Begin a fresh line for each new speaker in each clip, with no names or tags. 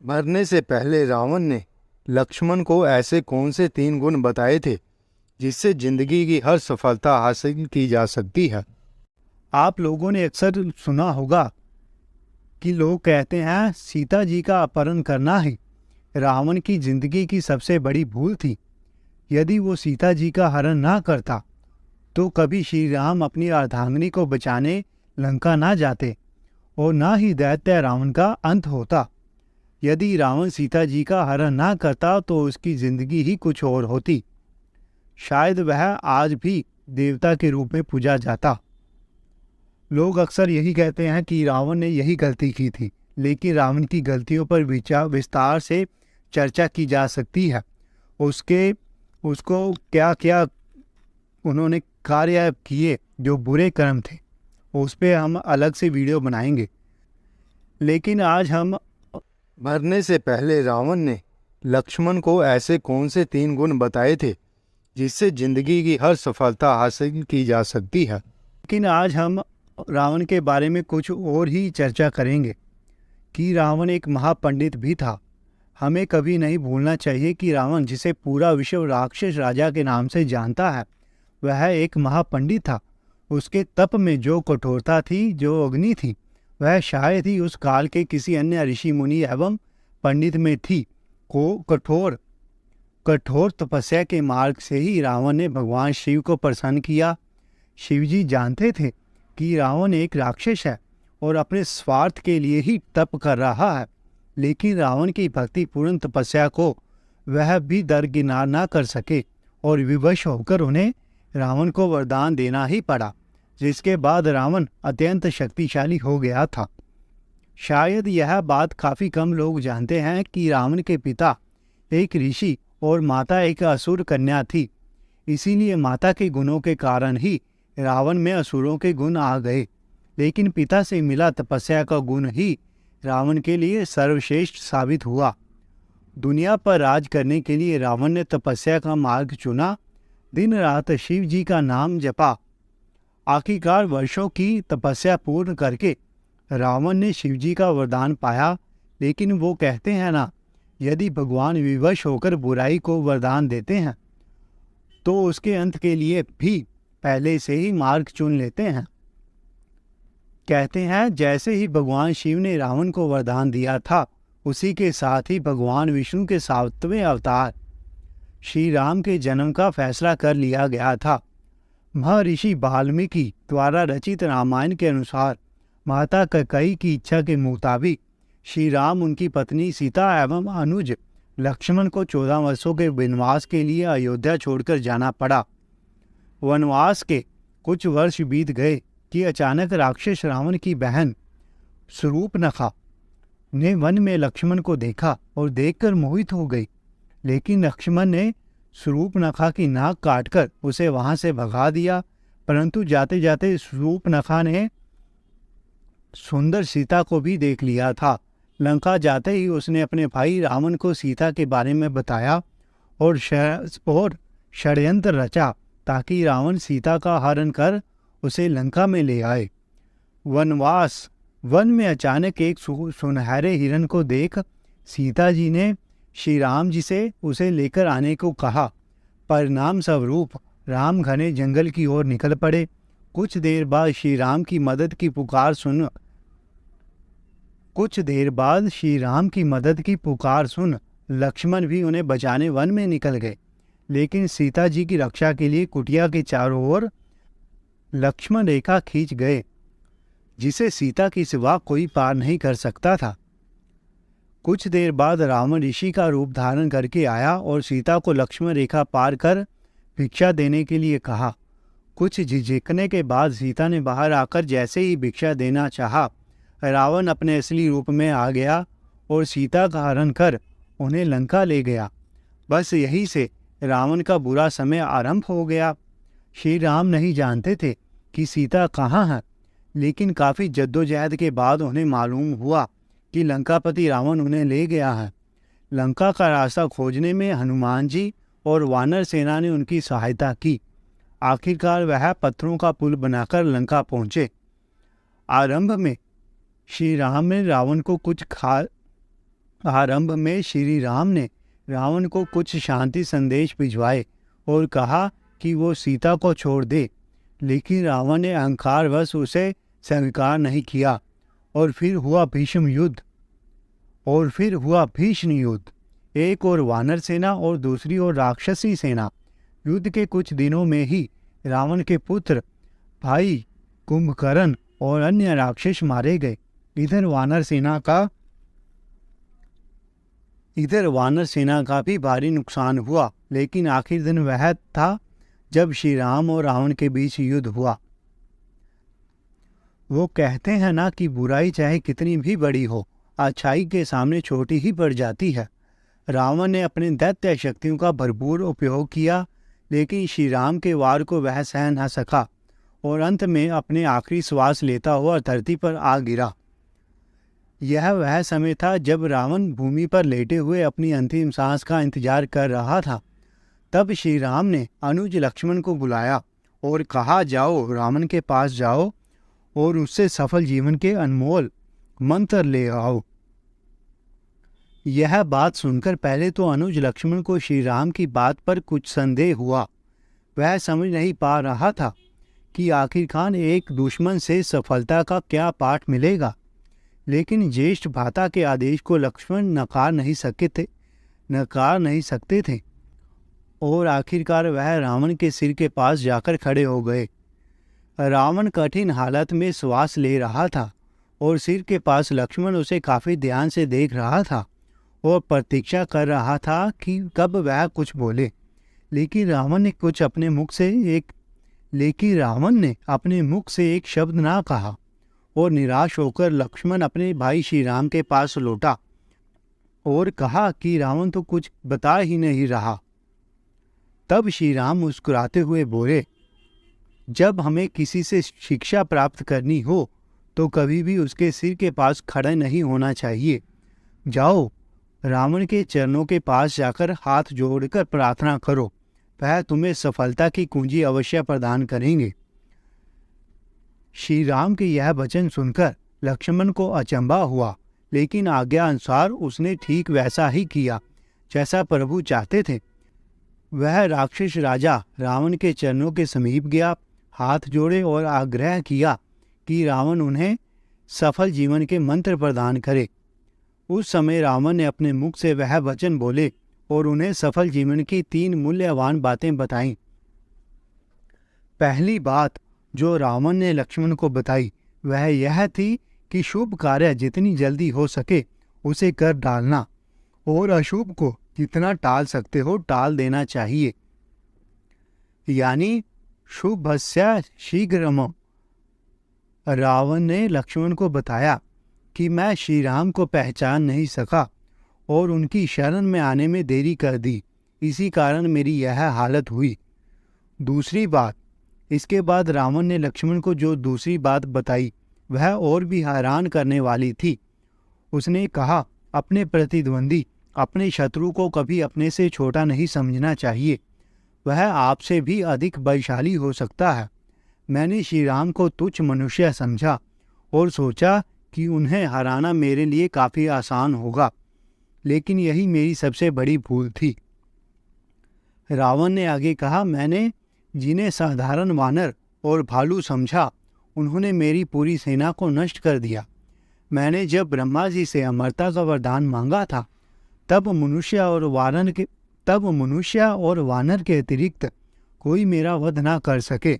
मरने से पहले रावण ने लक्ष्मण को ऐसे कौन से 3 गुण बताए थे जिससे जिंदगी की हर सफलता हासिल की जा सकती है।
आप लोगों ने अक्सर सुना होगा कि लोग कहते हैं सीता जी का अपहरण करना ही रावण की जिंदगी की सबसे बड़ी भूल थी। यदि वो सीता जी का हरण ना करता तो कभी श्री राम अपनी अर्धांगिनी को बचाने लंका ना जाते और ना ही दैत्य रावण का अंत होता। यदि रावण सीता जी का हरण ना करता तो उसकी जिंदगी ही कुछ और होती। शायद वह आज भी देवता के रूप में पूजा जाता। लोग अक्सर यही कहते हैं कि रावण ने यही गलती की थी, लेकिन रावण की गलतियों पर विस्तार से चर्चा की जा सकती है। उसको क्या क्या उन्होंने कार्य किए जो बुरे कर्म थे, उस पर हम अलग से वीडियो बनाएंगे। लेकिन आज हम
मरने से पहले रावण ने लक्ष्मण को ऐसे कौन से 3 गुण बताए थे जिससे जिंदगी की हर सफलता हासिल की जा सकती है।
लेकिन आज हम रावण के बारे में कुछ और ही चर्चा करेंगे कि रावण एक महापंडित भी था। हमें कभी नहीं भूलना चाहिए कि रावण, जिसे पूरा विश्व राक्षस राजा के नाम से जानता है, वह एक महापंडित था। उसके तप में जो कठोरता थी, जो अग्नि थी, वह शायद ही उस काल के किसी अन्य ऋषि मुनि एवं पंडित में थी। कठोर तपस्या के मार्ग से ही रावण ने भगवान शिव को प्रसन्न किया। शिवजी जानते थे कि रावण एक राक्षस है और अपने स्वार्थ के लिए ही तप कर रहा है, लेकिन रावण की भक्तिपूर्ण तपस्या को वह भी दरकिनार ना कर सके और विवश होकर उन्हें रावण को वरदान देना ही पड़ा, जिसके बाद रावण अत्यंत शक्तिशाली हो गया था। शायद यह बात काफ़ी कम लोग जानते हैं कि रावण के पिता एक ऋषि और माता एक असुर कन्या थी। इसीलिए माता के गुणों के कारण ही रावण में असुरों के गुण आ गए, लेकिन पिता से मिला तपस्या का गुण ही रावण के लिए सर्वश्रेष्ठ साबित हुआ। दुनिया पर राज करने के लिए रावण ने तपस्या का मार्ग चुना, दिन रात शिव जी का नाम जपा। आखिरकार वर्षों की तपस्या पूर्ण करके रावण ने शिव जी का वरदान पाया। लेकिन वो कहते हैं ना, यदि भगवान विवश होकर बुराई को वरदान देते हैं तो उसके अंत के लिए भी पहले से ही मार्ग चुन लेते हैं। कहते हैं जैसे ही भगवान शिव ने रावण को वरदान दिया था, उसी के साथ ही भगवान विष्णु के 7वें अवतार श्री राम के जन्म का फैसला कर लिया गया था। महर्षि वाल्मीकि द्वारा रचित रामायण के अनुसार माता कैकेयी की इच्छा के मुताबिक श्री राम, उनकी पत्नी सीता एवं अनुज लक्ष्मण को 14 वर्षों के वनवास के लिए अयोध्या छोड़कर जाना पड़ा। वनवास के कुछ वर्ष बीत गए कि अचानक राक्षस रावण की बहन शूर्पणखा ने वन में लक्ष्मण को देखा और देखकर मोहित हो गई। लेकिन लक्ष्मण ने शूर्पणखा की नाक काटकर उसे वहां से भगा दिया। परंतु जाते जाते शूर्पणखा ने सुंदर सीता को भी देख लिया था। लंका जाते ही उसने अपने भाई रावण को सीता के बारे में बताया और षड्यंत्र रचा ताकि रावण सीता का हरण कर उसे लंका में ले आए। वन में अचानक एक सुनहरे हिरण को देख सीता जी ने श्री राम जी से उसे लेकर आने को कहा। परिणाम स्वरूप राम घने जंगल की ओर निकल पड़े। कुछ देर बाद श्री राम की मदद की पुकार सुन लक्ष्मण भी उन्हें बचाने वन में निकल गए। लेकिन सीता जी की रक्षा के लिए कुटिया के चारों ओर लक्ष्मण रेखा खींच गए, जिसे सीता की सिवा कोई पार नहीं कर सकता था। कुछ देर बाद रावण ऋषि का रूप धारण करके आया और सीता को लक्ष्मण रेखा पार कर भिक्षा देने के लिए कहा। कुछ झिझकने के बाद सीता ने बाहर आकर जैसे ही भिक्षा देना चाहा, रावण अपने असली रूप में आ गया और सीता का हरण कर उन्हें लंका ले गया। बस यहीं से रावण का बुरा समय आरंभ हो गया। श्री राम नहीं जानते थे कि सीता कहाँ है, लेकिन काफ़ी जद्दोजहद के बाद उन्हें मालूम हुआ कि लंकापति रावण उन्हें ले गया है। लंका का रास्ता खोजने में हनुमान जी और वानर सेना ने उनकी सहायता की। आखिरकार वह पत्थरों का पुल बनाकर लंका पहुँचे। आरंभ में श्री राम ने रावण को कुछ आरंभ में श्री राम ने रावण को कुछ शांति संदेश भिजवाए और कहा कि वो सीता को छोड़ दे, लेकिन रावण ने अहंकारवश उसे स्वीकार नहीं किया और फिर हुआ भीषण युद्ध। एक और वानर सेना और दूसरी ओर राक्षसी सेना। युद्ध के कुछ दिनों में ही रावण के पुत्र भाई कुंभकर्ण और अन्य राक्षस मारे गए। इधर वानर सेना का भी भारी नुकसान हुआ, लेकिन आखिर दिन वह था जब श्री राम और रावण के बीच युद्ध हुआ। वो कहते हैं ना कि बुराई चाहे कितनी भी बड़ी हो, अच्छाई के सामने छोटी ही पड़ जाती है। रावण ने अपने दैत्य शक्तियों का भरपूर उपयोग किया, लेकिन श्री राम के वार को वह सह न सका और अंत में अपने आखिरी श्वास लेता हुआ धरती पर आ गिरा। यह वह समय था जब रावण भूमि पर लेटे हुए अपनी अंतिम सांस का इंतजार कर रहा था। तब श्री राम ने अनुज लक्ष्मण को बुलाया और कहा, जाओ रावण के पास जाओ और उससे सफल जीवन के अनमोल मंत्र ले आओ। यह बात सुनकर पहले तो अनुज लक्ष्मण को श्री राम की बात पर कुछ संदेह हुआ। वह समझ नहीं पा रहा था कि आखिरकार एक दुश्मन से सफलता का क्या पाठ मिलेगा, लेकिन ज्येष्ठ भ्राता के आदेश को लक्ष्मण नकार नहीं सकते थे और आखिरकार वह रावण के सिर के पास जाकर खड़े हो गए। रावण कठिन हालत में श्वास ले रहा था और सिर के पास लक्ष्मण उसे काफी ध्यान से देख रहा था और प्रतीक्षा कर रहा था कि कब वह कुछ बोले, लेकिन रावण ने अपने मुख से एक शब्द ना कहा और निराश होकर लक्ष्मण अपने भाई श्री राम के पास लौटा और कहा कि रावण तो कुछ बता ही नहीं रहा। तब श्री राम मुस्कुराते हुए बोले, जब हमें किसी से शिक्षा प्राप्त करनी हो तो कभी भी उसके सिर के पास खड़े नहीं होना चाहिए। जाओ रावण के चरणों के पास जाकर हाथ जोड़कर प्रार्थना करो, वह तुम्हें सफलता की कुंजी अवश्य प्रदान करेंगे। श्री राम के यह वचन सुनकर लक्ष्मण को अचंभा हुआ, लेकिन आज्ञा अनुसार उसने ठीक वैसा ही किया जैसा प्रभु चाहते थे। वह राक्षस राजा रावण के चरणों के समीप गया, हाथ जोड़े और आग्रह किया कि रावण उन्हें सफल जीवन के मंत्र प्रदान करे। उस समय रावण ने अपने मुख से वह वचन बोले और उन्हें सफल जीवन की 3 मूल्यवान बातें बताईं। पहली बात जो रावण ने लक्ष्मण को बताई वह यह थी कि शुभ कार्य जितनी जल्दी हो सके उसे कर डालना और अशुभ को जितना टाल सकते हो टाल देना चाहिए, यानी शुभस्य शीघ्रम। रावण ने लक्ष्मण को बताया कि मैं श्री राम को पहचान नहीं सका और उनकी शरण में आने में देरी कर दी, इसी कारण मेरी यह हालत हुई। दूसरी बात, इसके बाद रावण ने लक्ष्मण को जो दूसरी बात बताई वह और भी हैरान करने वाली थी। उसने कहा, अपने प्रतिद्वंदी, अपने शत्रु को कभी अपने से छोटा नहीं समझना चाहिए, वह आपसे भी अधिक बलशाली हो सकता है। मैंने श्री राम को तुच्छ मनुष्य समझा और सोचा कि उन्हें हराना मेरे लिए काफ़ी आसान होगा, लेकिन यही मेरी सबसे बड़ी भूल थी। रावण ने आगे कहा, मैंने जिन्हें साधारण वानर और भालू समझा उन्होंने मेरी पूरी सेना को नष्ट कर दिया। मैंने जब ब्रह्मा जी से अमरता का वरदान मांगा था तब मनुष्य और वानर के अतिरिक्त कोई मेरा वध ना कर सके,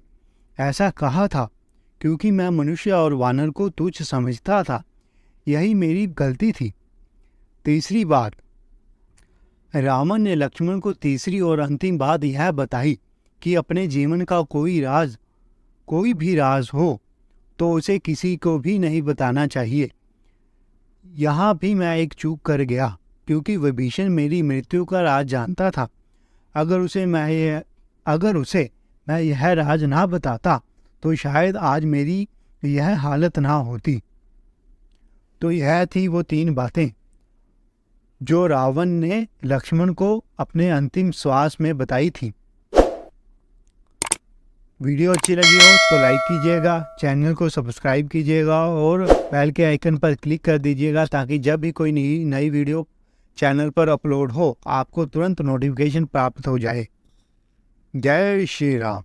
ऐसा कहा था, क्योंकि मैं मनुष्य और वानर को तुच्छ समझता था। यही मेरी गलती थी। तीसरी बात, रावण ने लक्ष्मण को तीसरी और अंतिम बात यह बताई कि अपने जीवन का कोई भी राज हो तो उसे किसी को भी नहीं बताना चाहिए। यहाँ भी मैं एक चूक कर गया, क्योंकि विभीषण मेरी मृत्यु का राज जानता था। अगर उसे मैं यह राज ना बताता तो शायद आज मेरी यह हालत ना होती। तो यह थी वो 3 बातें जो रावण ने लक्ष्मण को अपने अंतिम श्वास में बताई थी। वीडियो अच्छी लगी हो तो लाइक कीजिएगा, चैनल को सब्सक्राइब कीजिएगा और बेल के आइकन पर क्लिक कर दीजिएगा ताकि जब भी कोई नई वीडियो चैनल पर अपलोड हो आपको तुरंत नोटिफिकेशन प्राप्त हो जाए। जय श्री राम।